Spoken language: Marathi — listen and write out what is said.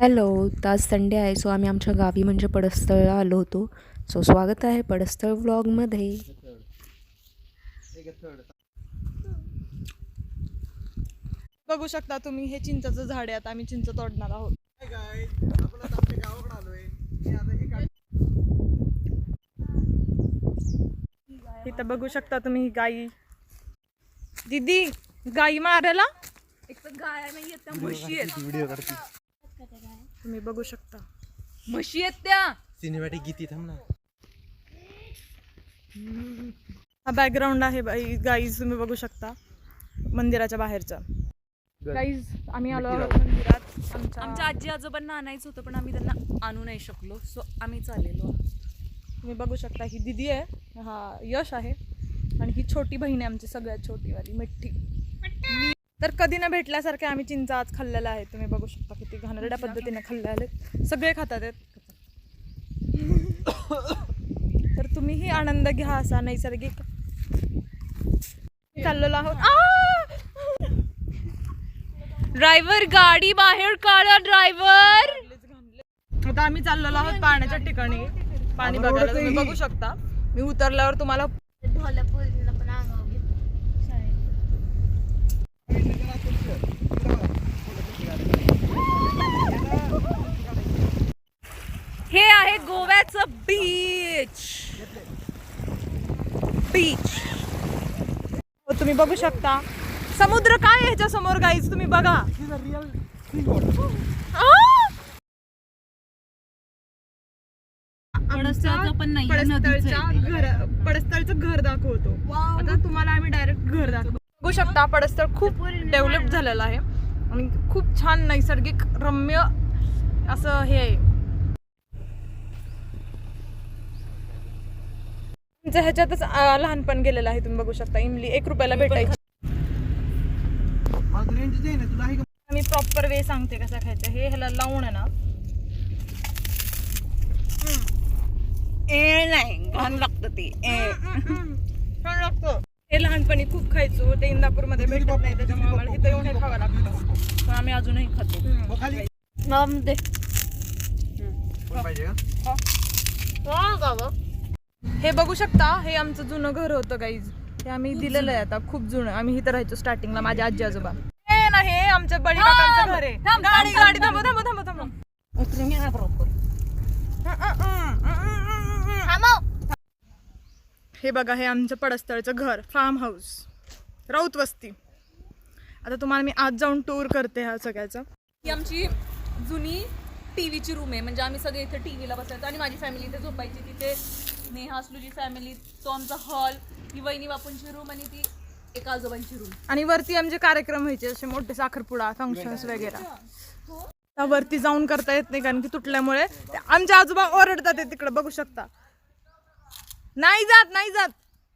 हॅलो, तर आज संडे आहे. सो आम्ही आमच्या गावी म्हणजे पडस्तळला आलो होतो. सो स्वागत आहे पडस्तळ व्लॉगमध्ये. बघू शकता तुम्ही, हे चिंचाचं झाड आहे. आता आम्ही चिंच तोडणार आहोत. इथं बघू शकता तुम्ही गाई. दीदी, गाई मारायला एक तर गाय नाही येत, त्या म्हशी आहेत. तुम्ही बघू शकता. म्हशी आहेत त्या. सिनेमॅटिक गीती थांब ना. हा बॅकग्राऊंड आहे गाईज, तुम्ही बघू शकता मंदिराच्या बाहेरचा. गाईज, आम्ही आलो आहोत मंदिरात. आमच्या आजी आजोबांना आणायचं होतं पण आम्ही त्यांना आणू नाही शकलो. सो आम्ही चाललेलो. तुम्ही बघू शकता ही दीदी आहे, हा यश आहे आणि ही छोटी बहीण आहे आमची सगळ्यात छोटीवाली मिठ्ठी. तर कधी न भेटल्यासारखे आम्ही चिंच आज खाल्लेला आहे. तुम्ही बघू शकता किती घाणेरड्या पद्धतीने खाल्ले आले. सगळे खातात आहेत. तर तुम्हीही आनंद घ्या असा नैसर्गिक. चाललेलो आहोत. ड्रायव्हर, गाडी बाहेर काढा ड्रायव्हर. आता आम्ही चाललेलो आहोत पाण्याच्या ठिकाणी पाणी बघायला. तुम्ही बघू शकता, मी उतरल्यावर तुम्हाला हे आहे गोव्याचं बीच. तुम्ही बघू शकता समुद्र काय आहे ह्याच्या समोर. गाईज तुम्ही बघा. पडस्तळचं घर दाखवतो. आता तुम्हाला आम्ही डायरेक्ट घर दाखवतो. बघू शकता पडस्तळ खूप डेव्हलप झालेलं आहे आणि खूप छान नैसर्गिक रम्य असं हे आहे. ह्याच्यातच लहानपण गेलेलं आहे. तुम्ही बघू शकता इमली 1 रुपयाला भेटायची. मी प्रॉपर वे सांगते कसं खायचं. हे ह्याला लावून आहे ना, नाही घाण लागतं ते. छान लागतं. हे लहानपणी खूप खायचो. ते इंदापूरमध्ये भेटत नाही, त्याच्यामुळे आम्हाला तिथं येऊन हे खावं लागतं. पण आम्ही अजूनही खातो. हे बघू शकता, हे आमचं जुनं घर होतं गाईज. हे आम्ही दिलेलं आहे आता, खूप जुनं. आम्ही इथं राहायचो स्टार्टिंगला, माझ्या आजी आजोबा. हे ना, हे आमच्या बडी काकांचं घर आहे. गाडी गाडी थांबव थांबव थांबव थांबव उतरून घ्या बरोबर. हे बघा, हे आमचं पडस्तळचं घर, फार्म हाऊस, राऊत वस्ती. आता तुम्हाला मी आज जाऊन टूर करते ह्या सगळ्याचं. ही आमची जुनी टीव्हीची रूम आहे. म्हणजे आम्ही सगळे इथे टीव्हीला बसायचो आणि माझी फॅमिली इथे झोपायची. तिथे नेहा असलूची फॅमिली, तो आमचा हॉल, ही वहिनी बापूंची रूम आणि ती एका आजोबांची रूम. आणि वरती आमचे कार्यक्रम व्हायचे, असे मोठे साखरपुडा फंक्शन्स वगैरे. वरती जाऊन करता येत नाही कारण की तुटल्यामुळे. आमचे आजोबा ओरडतात तिकडे, बघू शकता. नाही जात.